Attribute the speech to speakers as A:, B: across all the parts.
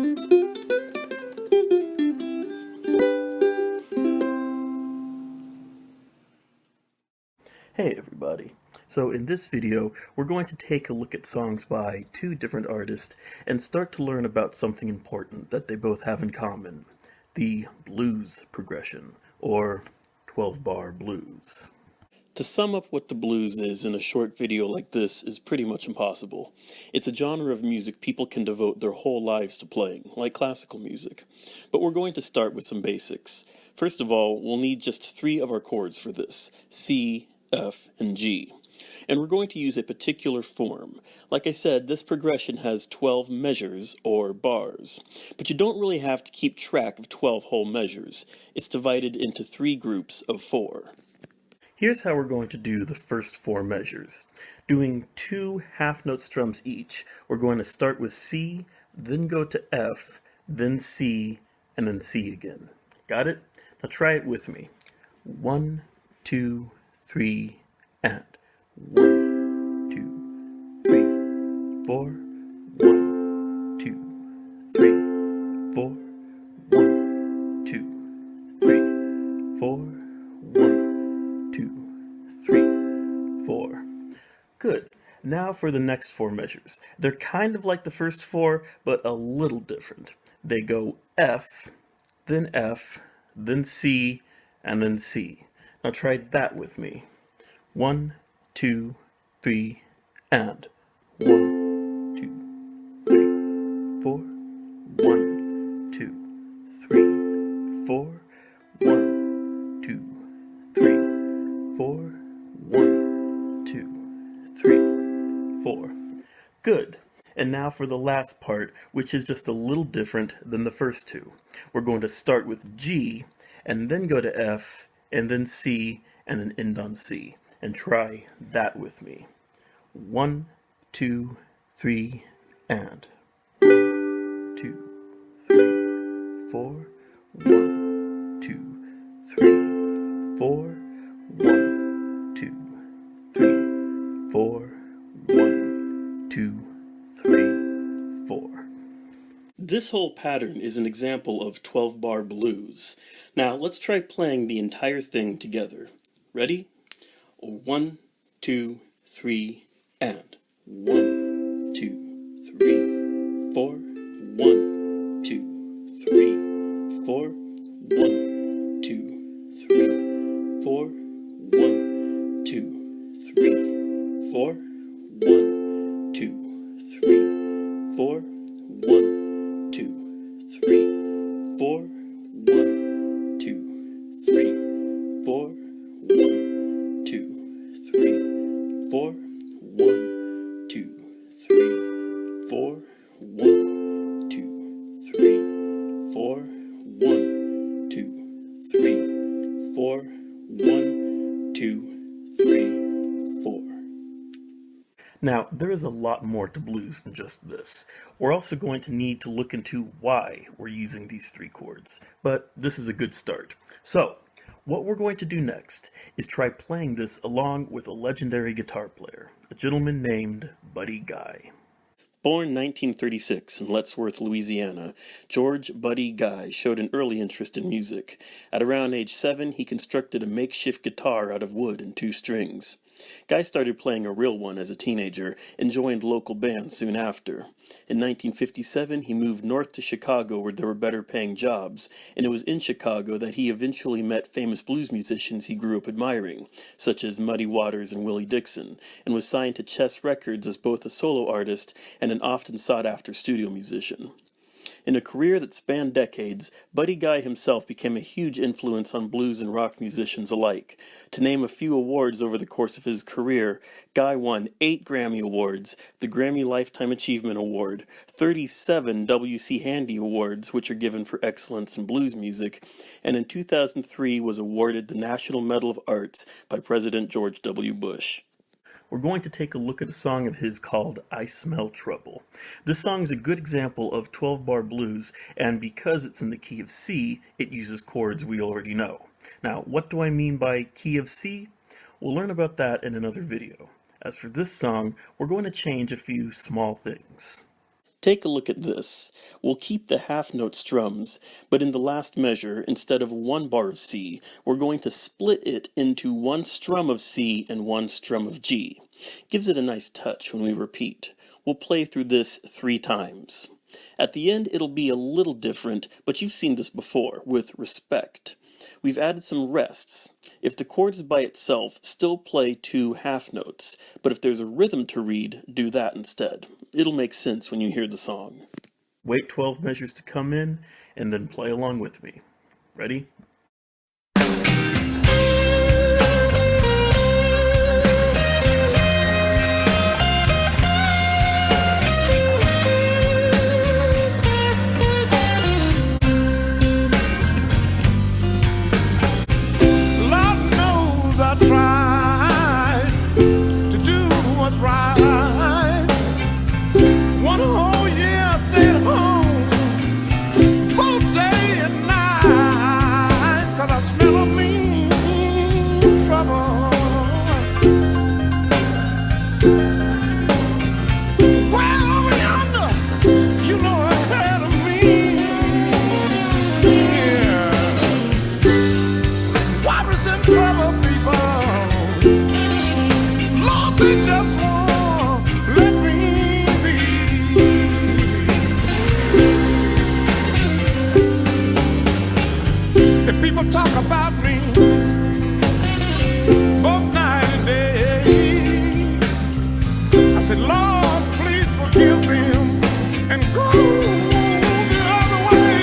A: Hey everybody! So in this video, we're going to take a look at songs by two different artists and start to learn about something important that they both have in common: the blues progression, or 12-bar blues. To sum up what the blues is in a short video like this is pretty much impossible. It's a genre of music people can devote their whole lives to playing, like classical music. But we're going to start with some basics. First of all, we'll need just 3 of our chords for this: C, F, and G. And we're going to use a particular form. Like I said, this progression has 12 measures, or bars. But you don't really have to keep track of 12 whole measures. It's divided into 3 groups of 4. Here's how we're going to do the first 4 measures. Doing 2 half-note strums each, we're going to start with C, then go to F, then C, and then C again. Got it? Now try it with me. 1, 2, 3, and 1, 2, 3, 4, 1, 2, 3, 4, 1, 2, 3, 4, 1, 2, 3, 4. Good. Now for the next 4 measures. They're kind of like the first 4, but a little different. They go F, then C, and then C. Now try that with me. 1, 2, 3, and 1, 2, 3, 4, 1, 2, 3, 4, 1, 2, 3, 4, 1, 2, 3, 4. Good. And now for the last part, which is just a little different than the first 2. We're going to start with G, and then go to F, and then C, and then end on C. And try that with me. 1, 2, 3, and 1, 2, 3, 4, 1, 2, 3, 4, 1, 2, 3, 4, 1, 2, 3, 4. This whole pattern is an example of 12-bar blues. Now let's try playing the entire thing together. Ready? 1, 2, 3, and 1, 2, 3, 4, 1, 2, 3, 4, 1, 2, 3, 4, 1, 2, 3, 4, 1, 2, 3, 4, 1, 2, 3, 4, 1, 2, 3, 4, 1, 2, 3, 4, 1, 2, 3, 4, 1, 2, 3, 4, 1, 2, 3, 4, 1, 2, 3, 4. Now, there is a lot more to blues than just this. We're also going to need to look into why we're using these 3 chords, but this is a good start. So, what we're going to do next is try playing this along with a legendary guitar player, a gentleman named Buddy Guy. Born 1936 in Lettsworth, Louisiana, George Buddy Guy showed an early interest in music. At around age 7, he constructed a makeshift guitar out of wood and 2 strings. Guy started playing a real one as a teenager and joined local bands soon after. In 1957, he moved north to Chicago where there were better paying jobs, and it was in Chicago that he eventually met famous blues musicians he grew up admiring, such as Muddy Waters and Willie Dixon, and was signed to Chess Records as both a solo artist and an often sought-after studio musician. In a career that spanned decades, Buddy Guy himself became a huge influence on blues and rock musicians alike. To name a few awards over the course of his career, Guy won 8 Grammy Awards, the Grammy Lifetime Achievement Award, 37 W.C. Handy Awards, which are given for excellence in blues music, and in 2003 was awarded the National Medal of Arts by President George W. Bush. We're going to take a look at a song of his called I Smell Trouble. This song is a good example of 12-bar blues, and because it's in the key of C, it uses chords we already know. Now, what do I mean by key of C? We'll learn about that in another video. As for this song, we're going to change a few small things. Take a look at this. We'll keep the half-note strums, but in the last measure, instead of one bar of C, we're going to split it into one strum of C and one strum of G. Gives it a nice touch when we repeat. We'll play through this 3 times. At the end, it'll be a little different, but you've seen this before, with respect. We've added some rests. If the chord is by itself, still play 2 half notes, but if there's a rhythm to read, do that instead. It'll make sense when you hear the song. Wait 12 measures to come in, and then play along with me. Ready?
B: People talk about me both night and day. I said, Lord, please forgive them and go the other way,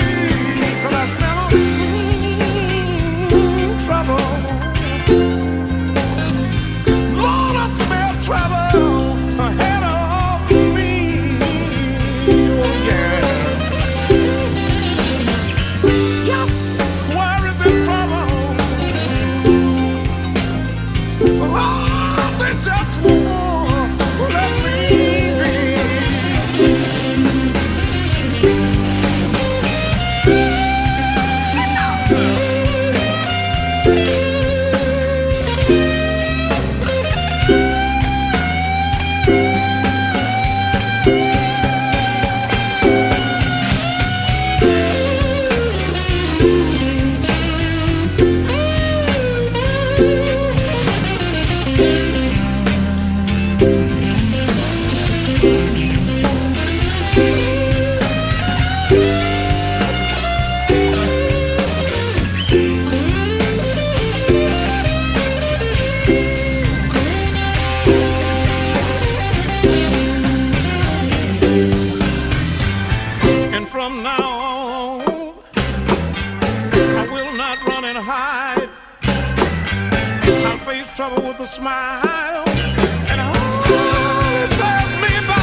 B: 'cause I smell trouble. Lord, I smell trouble ahead of me. Oh yeah. Yes. Just won't let me be. From now on, I will not run and hide. I'll face trouble with a smile, and all it pass me by,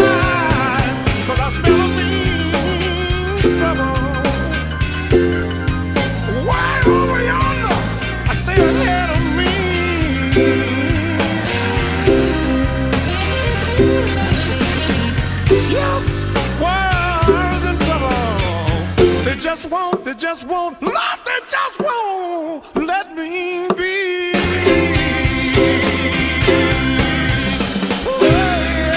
B: 'cause I smell a mean trouble. Way over yonder, I say ahead of me. Yes, they just won't, Lord, they just won't let me be. Oh, yeah.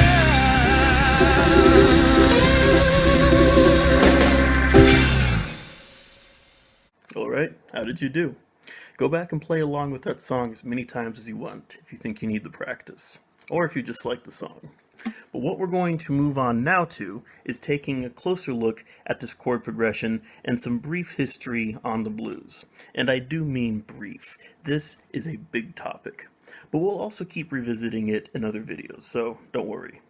A: Alright, how did you do? Go back and play along with that song as many times as you want if you think you need the practice, or if you just like the song. But what we're going to move on now to is taking a closer look at this chord progression and some brief history on the blues. And I do mean brief. This is a big topic. But we'll also keep revisiting it in other videos, so don't worry.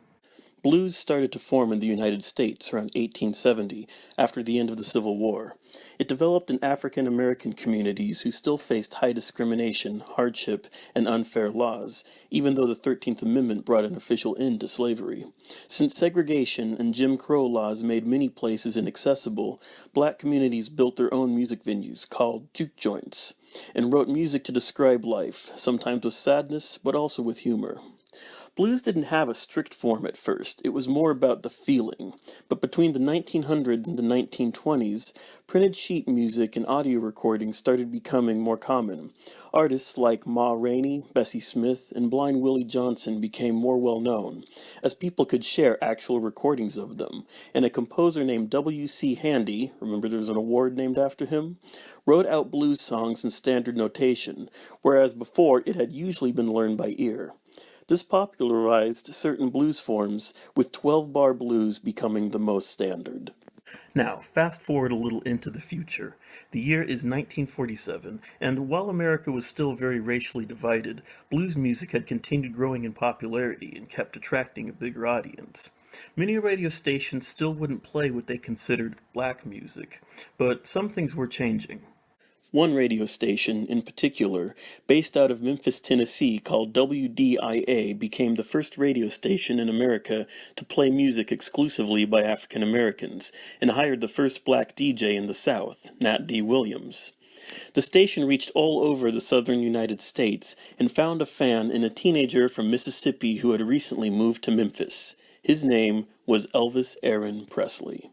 A: Blues started to form in the United States around 1870, after the end of the Civil War. It developed in African American communities who still faced high discrimination, hardship, and unfair laws, even though the 13th Amendment brought an official end to slavery. Since segregation and Jim Crow laws made many places inaccessible, black communities built their own music venues, called juke joints, and wrote music to describe life, sometimes with sadness, but also with humor. Blues didn't have a strict form at first, it was more about the feeling, but between the 1900s and the 1920s, printed sheet music and audio recordings started becoming more common. Artists like Ma Rainey, Bessie Smith, and Blind Willie Johnson became more well known, as people could share actual recordings of them, and a composer named W.C. Handy, remember there's an award named after him, wrote out blues songs in standard notation, whereas before it had usually been learned by ear. This popularized certain blues forms, with 12-bar blues becoming the most standard. Now, fast forward a little into the future. The year is 1947, and while America was still very racially divided, blues music had continued growing in popularity and kept attracting a bigger audience. Many radio stations still wouldn't play what they considered black music, but some things were changing. One radio station, in particular, based out of Memphis, Tennessee, called WDIA, became the first radio station in America to play music exclusively by African Americans, and hired the first black DJ in the South, Nat D. Williams. The station reached all over the southern United States, and found a fan in a teenager from Mississippi who had recently moved to Memphis. His name was Elvis Aaron Presley.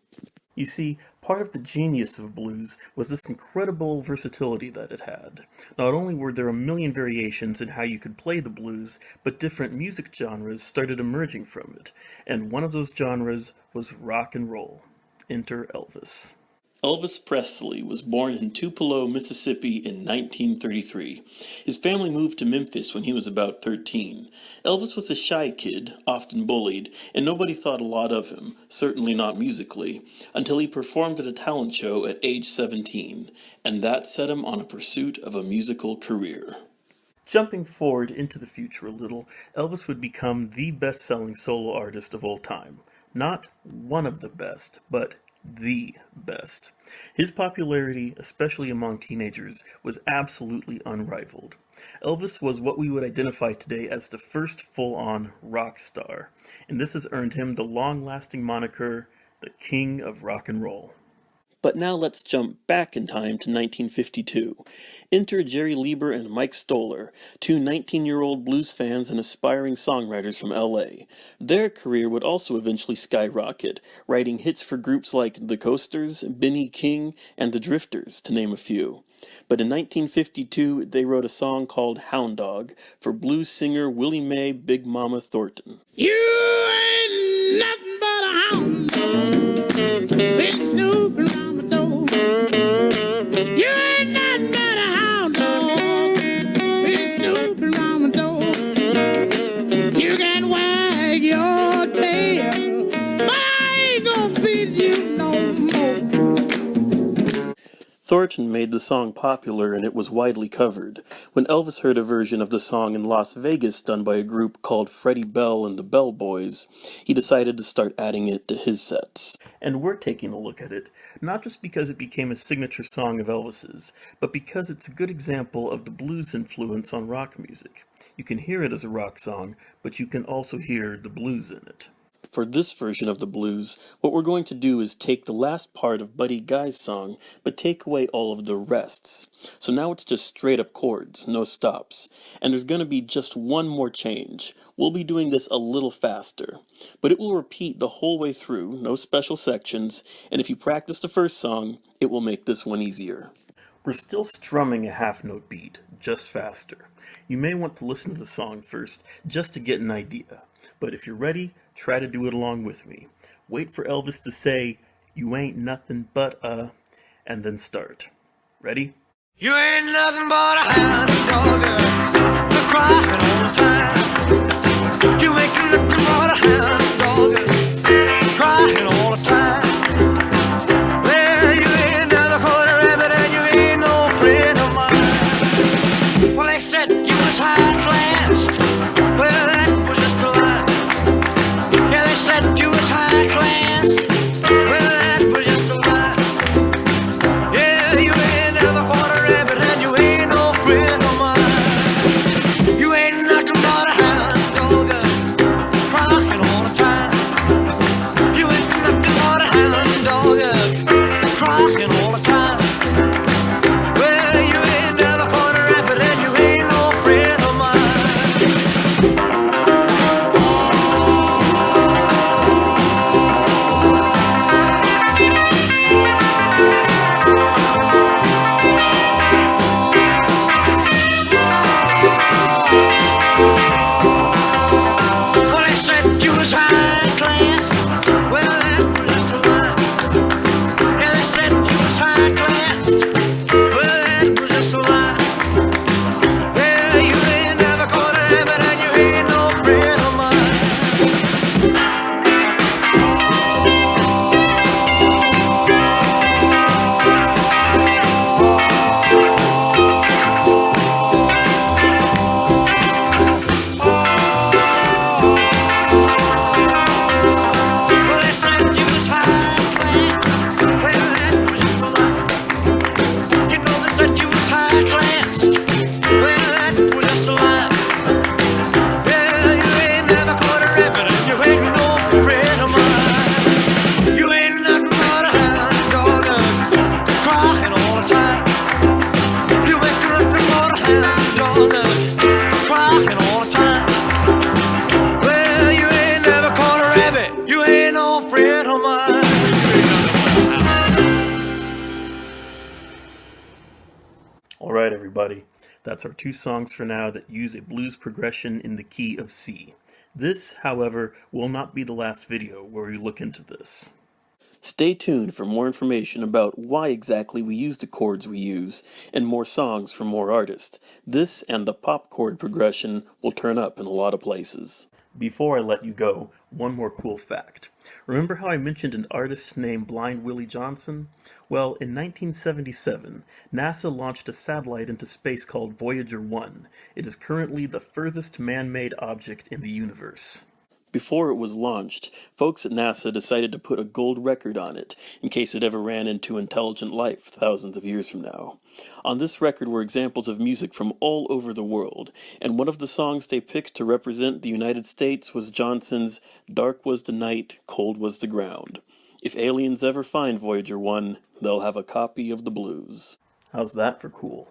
A: You see, part of the genius of blues was this incredible versatility that it had. Not only were there a million variations in how you could play the blues, but different music genres started emerging from it, and one of those genres was rock and roll. Enter Elvis. Elvis Presley was born in Tupelo, Mississippi in 1933. His family moved to Memphis when he was about 13. Elvis was a shy kid, often bullied, and nobody thought a lot of him, certainly not musically, until he performed at a talent show at age 17, and that set him on a pursuit of a musical career. Jumping forward into the future a little, Elvis would become the best-selling solo artist of all time. Not one of the best, but the best. His popularity, especially among teenagers, was absolutely unrivaled. Elvis was what we would identify today as the first full-on rock star, and this has earned him the long-lasting moniker, the King of Rock and Roll. But now let's jump back in time to 1952. Enter Jerry Lieber and Mike Stoller, two 19-year-old blues fans and aspiring songwriters from LA. Their career would also eventually skyrocket, writing hits for groups like The Coasters, Benny King, and The Drifters, to name a few. But in 1952, they wrote a song called Hound Dog for blues singer Willie Mae Big Mama Thornton.
B: You ain't nothing but a hound dog, been snooping around my door. You ain't nothing but a hound dog, been snooping around my door. You can wag your tail, but I ain't gonna feed you no more.
A: Thornton made the song popular and it was widely covered. When Elvis heard a version of the song in Las Vegas done by a group called Freddie Bell and the Bell Boys, he decided to start adding it to his sets. And we're taking a look at it, not just because it became a signature song of Elvis's, but because it's a good example of the blues influence on rock music. You can hear it as a rock song, but you can also hear the blues in it. For this version of the blues, what we're going to do is take the last part of Buddy Guy's song, but take away all of the rests. So now it's just straight up chords, no stops. And there's going to be just one more change. We'll be doing this a little faster, but it will repeat the whole way through, no special sections, and if you practice the first song, it will make this one easier. We're still strumming a half-note beat, just faster. You may want to listen to the song first, just to get an idea. But if you're ready, try to do it along with me. Wait for Elvis to say, "You ain't nothing but a," and then start. Ready?
B: You ain't nothing but a hound dog, you're crying all the time. You ain't nothing but a hound dog, crying all the time. Well, you ain't never caught a rabbit and you ain't no friend of mine. Well, they said you was high class. Well, that was just a lie. Yeah, they said you was high class. Well, that was just a lie. Yeah, you ain't never caught a rabbit and you ain't no friend of mine. You ain't nothing but a hound dog, crying all the time. You ain't nothing but a hound dog, crying all the time. Well, you ain't never caught a rabbit and you ain't no friend of mine.
A: Alright, everybody. That's our two songs for now that use a blues progression in the key of C. This, however, will not be the last video where we look into this. Stay tuned for more information about why exactly we use the chords we use, and more songs from more artists. This and the pop chord progression will turn up in a lot of places. Before I let you go, one more cool fact. Remember how I mentioned an artist named Blind Willie Johnson? Well, in 1977, NASA launched a satellite into space called Voyager 1. It is currently the furthest man-made object in the universe. Before it was launched, folks at NASA decided to put a gold record on it in case it ever ran into intelligent life thousands of years from now. On this record were examples of music from all over the world, and one of the songs they picked to represent the United States was Johnson's "Dark Was the Night, Cold Was the Ground." If aliens ever find Voyager 1, they'll have a copy of the blues. How's that for cool?